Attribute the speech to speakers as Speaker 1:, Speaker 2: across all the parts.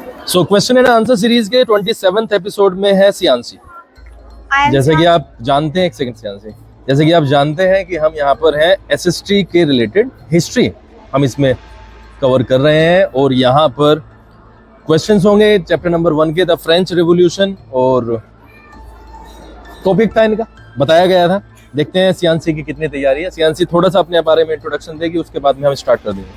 Speaker 1: So question and answer series के 27th episode में है सियांसी। जैसे कि आप जानते हैं, एक सेकंड सियांसी, जैसे कि आप जानते हैं कि हम यहाँ पर हैं एसएसटी के रिलेटेड हिस्ट्री हम इसमें कवर कर रहे हैं और यहाँ पर क्वेश्चंस होंगे चैप्टर नंबर 1 के द फ्रेंच रेवोल्यूशन और टॉपिक था इनका बताया गया था। देखते हैं सियांसी की कितनी तैयारी है। सियांसी थोड़ा सा अपने बारे में इंट्रोडक्शन देगी, उसके बाद में हम स्टार्ट कर देंगे।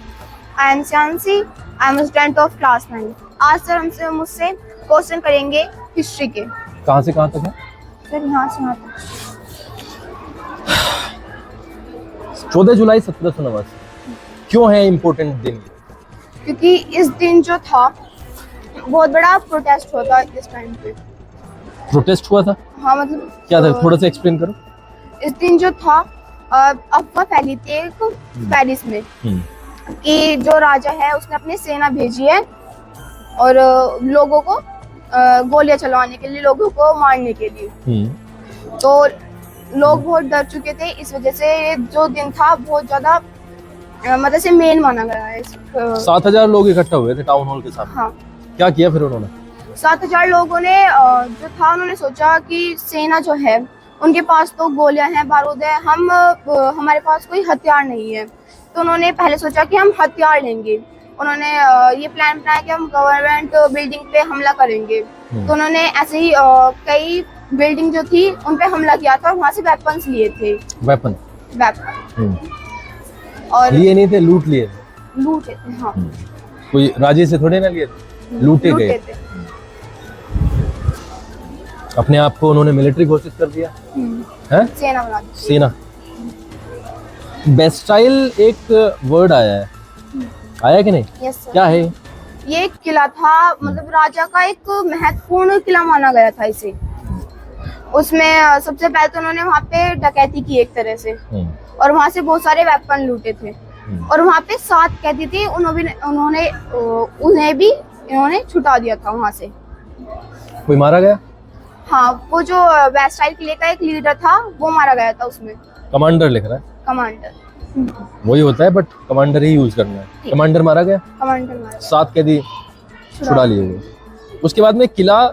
Speaker 2: आई एम सियांसी, I am student of class 9। आज सर मुझसे क्वेश्चन करेंगे हिस्ट्री के।
Speaker 1: कहाँ से कहाँ तक है
Speaker 2: सर? यहाँ से यहाँ तक।
Speaker 1: 14 जुलाई 1789 क्यों है इम्पोर्टेंट दिन?
Speaker 2: क्योंकि इस दिन जो था बहुत बड़ा प्रोटेस्ट हुआ था इस टाइम पे।
Speaker 1: प्रोटेस्ट हुआ था?
Speaker 2: हाँ, मतलब
Speaker 1: क्या था, थोड़ा सा एक्सप्लेन करो।
Speaker 2: इस दिन जो था अफवाह फैली थी एक पेरिस में कि जो राजा है उसने अपनी सेना भेजी है और लोगों को गोलियां चलवाने के लिए, लोगों को मारने के लिए। तो लोग बहुत डर चुके थे, इस वजह से ये जो दिन था बहुत ज्यादा मतलब से मेन माना गया है।
Speaker 1: 7000 लोग इकट्ठा हुए थे टाउन हॉल के सामने।
Speaker 2: हाँ।
Speaker 1: क्या किया फिर उन्होंने?
Speaker 2: 7000 लोगों ने जो था उन्होंने सोचा कि सेना जो है उनके पास तो गोलियां हैं, बारूद है, हमारे पास कोई हथियार नहीं है। तो उन्होंने पहले सोचा कि हम हथियार लेंगे। उन्होंने ये प्लान बनाया कि हम गवर्नमेंट बिल्डिंग पे हमला करेंगे। तो उन्होंने ऐसे ही कई बिल्डिंग जो थी उन पे हमला किया था और वहाँ से वेपन्स लिए थे। वेपन और
Speaker 1: लिए नहीं थे, लूट लिए थे।
Speaker 2: लूटे थे, हाँ।
Speaker 1: कोई राजे से थोड़े ना लिए थे, लूटे गए। अपने आप को उन्होंने मिलिट्री घोषित कर दिया है,
Speaker 2: सेना बना दी।
Speaker 1: सेना। बेस्टाइल एक वर्ड आया है, आया कि नहीं?
Speaker 2: Yes sir.
Speaker 1: क्या है
Speaker 2: ये एक किला था, मतलब राजा का एक महत्वपूर्ण किला माना गया था इसे। उसमें सबसे पहले तो उन्होंने वहाँ पे डकैती की एक तरह से और वहाँ से बहुत सारे वेपन लूटे थे और वहाँ पे 7 कैदी थे, उन्हें भी इन्होंने छुटा दिया था वहाँ से।
Speaker 1: कोई मारा गया?
Speaker 2: हाँ, वो जो बेस्टाइल किले का एक लीडर था वो मारा गया था उसमें।
Speaker 1: कमांडर लिख रहा है।
Speaker 2: कमांडर
Speaker 1: वही होता है, बट कमांडर ही यूज करना है। कमांडर मारा गया,
Speaker 2: कमांडर मारा,
Speaker 1: 7 कैदी छुड़ा लिए गए। उसके बाद में किला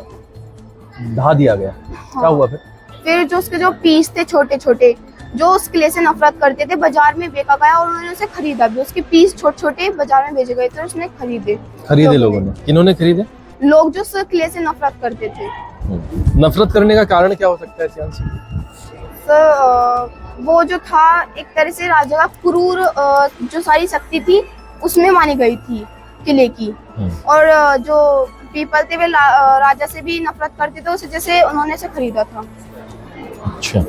Speaker 1: ढा दिया गया।
Speaker 2: हाँ।
Speaker 1: क्या हुआ फिर?
Speaker 2: फिर जो उसके जो पीस थे छोटे छोटे, जो उस किले से नफरत करते थे, बाजार में बेचा गया और उन्होंने उसे खरीदा भी। उसके पीस छोटे छोटे बाजार में बेचे गए थे और उसने खरीदे
Speaker 1: लोगों ने। किन्होंने खरीदे?
Speaker 2: लोग जो उस किले से नफरत करते थे।
Speaker 1: नफरत करने का कारण क्या हो सकता है सियांसी?
Speaker 2: वो जो था एक तरह से राजा का क्रूर जो सारी शक्ति थी उसमें मानी गई थी किले की। और जो पीपल थे वे राजा से भी नफरत करते थे, उस वजह से उन्होंने इसे खरीदा था।
Speaker 1: अच्छा।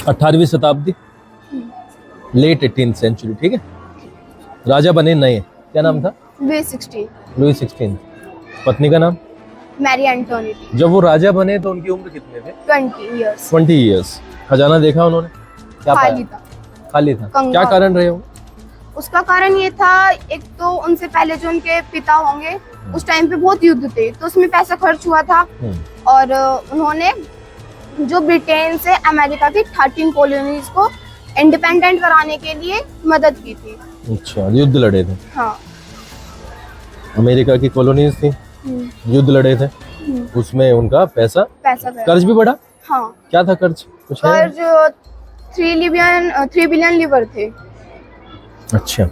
Speaker 1: अठारहवीं शताब्दी, लेट 18th सेंचुरी, ठीक है। राजा बने नए, क्या नाम था? लुई 16। पत्नी का नाम?
Speaker 2: मैरी एंटोनिटी।
Speaker 1: जब वो राजा बने तो उनकी उम्र कितने थे?
Speaker 2: 20
Speaker 1: इयर्स। खजाना देखा उन्होंने? क्या
Speaker 2: खाली था।
Speaker 1: खाली था। क्या कारण रहे होंगे?
Speaker 2: उसका कारण ये था, एक तो उनसे पहले जो उनके पिता होंगे उस टाइम पे बहुत युद्ध थे तो उसमें पैसा खर्च हुआ था और उन्होंने जो ब्रिटेन से अमेरिका की 13 कॉलोनीज को इंडिपेंडेंट कराने के लिए मदद की थी।
Speaker 1: अच्छा, युद्ध लड़े थे।
Speaker 2: हाँ।
Speaker 1: अमेरिका की कॉलोनीज थी, युद्ध लड़े थे, उसमें उनका पैसा कर्ज भी बढ़ा।
Speaker 2: हाँ।
Speaker 1: क्या था कर्ज? कुछ
Speaker 2: कर्ज 3 बिलियन लीवर थे।
Speaker 1: अच्छा।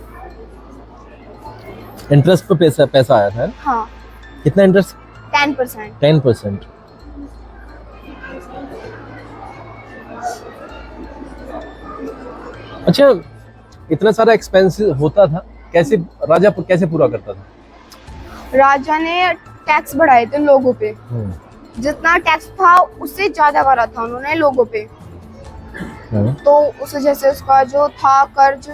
Speaker 1: इंटरेस्ट पे पैसा आया था?
Speaker 2: हाँ।
Speaker 1: कितना इंटरेस्ट?
Speaker 2: 10%।
Speaker 1: अच्छा, इतना सारा एक्सपेंसिव होता था, कैसे राजा कैसे पूरा करता था?
Speaker 2: राजा ने टैक्स बढ़ाए थे लोगों पे। जितना टैक्स था उससे ज्यादा भरा था उन्होंने लोगों पे। तो उस वजह से उसका जो था कर्ज।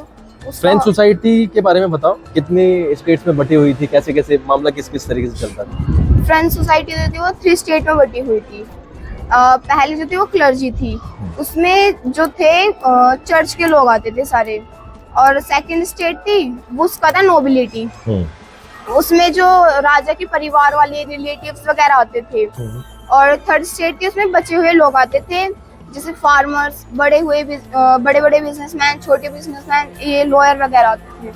Speaker 1: फ्रेंच सोसाइटी के बारे में बताओ, कितनी स्टेट्स में बटी हुई थी, कैसे कैसे मामला किस किस तरीके से चलता था?
Speaker 2: फ्रेंच सोसाइटी जो थी वो 3 स्टेट में बटी हुई थी। पहले जो थी वो क्लर्जी थी, उसमें जो थे चर्च के लोग आते थे सारे। और सेकंड स्टेट थी वो उसका था नोबिलिटी, उसमें जो राजा के परिवार वाले रिलेटिव्स वगैरह आते थे। और थर्ड स्टेट के उसमें बचे हुए लोग आते थे, जैसे फार्मर्स, बड़े बड़े बिजनेसमैन, छोटे बिजनेसमैन, ये लॉयर वगैरह आते थे।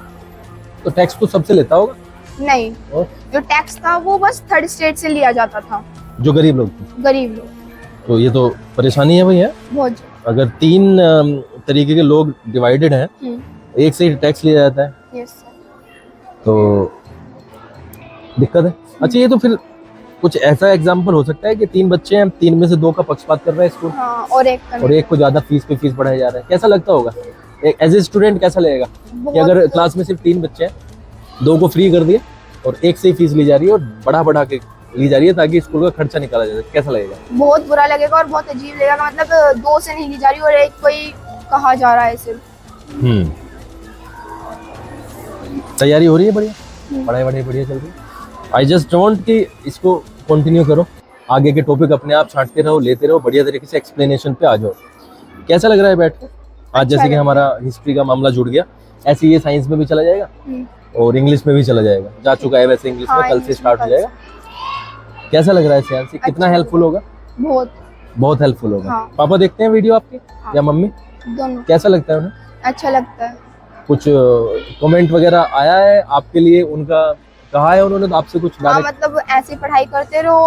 Speaker 1: तो टैक्स तो सबसे लेता होगा?
Speaker 2: नहीं,
Speaker 1: और
Speaker 2: जो टैक्स था वो बस थर्ड स्टेट से लिया जाता था,
Speaker 1: जो गरीब लोग थे।
Speaker 2: गरीब लोग।
Speaker 1: तो ये तो परेशानी है भैया।
Speaker 2: बहुत।
Speaker 1: अगर 3 तरीके के लोग डिवाइडेड हैं, एक से ही टैक्स लिया जाता है,
Speaker 2: यस सर।
Speaker 1: तो दिक्कत है। अच्छा, ये तो फिर कुछ ऐसा एग्जाम्पल हो सकता है कि 3 बच्चे हैं, 3 में से 2 का पक्षपात कर रहा है स्कूल,
Speaker 2: हाँ, और एक
Speaker 1: को ज्यादा फीस पे फीस बढ़ाया जा रहा है। कैसा लगता होगा एज ए स्टूडेंट? कैसा लगेगा कि अगर क्लास में सिर्फ 3 बच्चे हैं, 2 को फ्री कर दिया और एक से ही फीस ली जा रही है और बढ़ा के ली जा रही है ताकि स्कूल का खर्चा निकाला जाए? कैसा लगेगा?
Speaker 2: बहुत बुरा लगेगा और बहुत अजीब लगेगा। मतलब 2 से नहीं ली जा रही और एक को ही कहा जा रहा है सिर्फ।
Speaker 1: तैयारी हो रही है बढ़िया? पढ़ाई बढ़िया चल रही है? आई जस्ट वांट कि इसको कंटिन्यू करो, आगे के टॉपिक अपने आप छांटते रहो, लेते रहो, बढ़िया तरीके से एक्सप्लेनेशन पे आ जाओ। कैसा लग रहा है बैठ के आज? जैसे कि हमारा हिस्ट्री का मामला जुड़ गया, ऐसे ये साइंस में भी चला जाएगा और इंग्लिश में भी चला जाएगा। जा चुका है वैसे इंग्लिश में, कल से स्टार्ट हो जाएगा। कैसा लग रहा है सियांसी? कितना हेल्पफुल होगा? बहुत हेल्पफुल होगा। पापा देखते हैं वीडियो आपके या मम्मी?
Speaker 2: दोनों।
Speaker 1: कैसा लगता है उन्हें?
Speaker 2: अच्छा लगता है।
Speaker 1: कुछ कमेंट वगैरह आया है आपके लिए? उनका कहा है उन्होंने तो आपसे कुछ?
Speaker 2: हाँ, मतलब ऐसे पढ़ाई करते रहो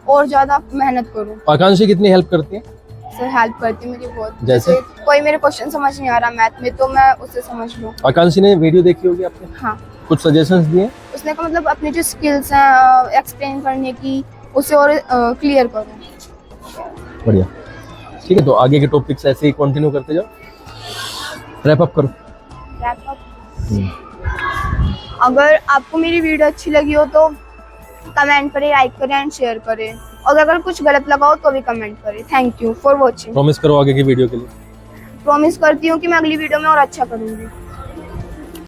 Speaker 2: और ज्यादा मेहनत करो।
Speaker 1: आकांक्षी कितनी हेल्प करती है?
Speaker 2: सर हेल्प करती है मुझे बहुत।
Speaker 1: जैसे
Speaker 2: कोई मेरे क्वेश्चन समझ नहीं आ रहा मैथ में तो मैं उससे समझ लूँ।
Speaker 1: आकांक्षी ने वीडियो देखी होगी आपने?
Speaker 2: हाँ।
Speaker 1: कुछ सजेशंस दिए?
Speaker 2: उसने का मतलब अपनी जो स्किल्स हैं एक्सप्लेन करने की, उसे और क्लियर करो।
Speaker 1: बढ़िया, ठीक है। तो आगे के टॉपिक्स ऐसे ही कंटिन्यू करते जाओ। रैप अप करो।
Speaker 2: Wrap up. अगर आपको मेरी वीडियो अच्छी लगी हो तो कमेंट करें, लाइक करें एंड शेयर करें, और अगर कुछ गलत लगा हो तो भी कमेंट करें। Thank you for watching.
Speaker 1: Promise करो आगे की वीडियो के लिए?
Speaker 2: प्रॉमिस करती हूँ कि मैं अगली वीडियो में और अच्छा करूँगी।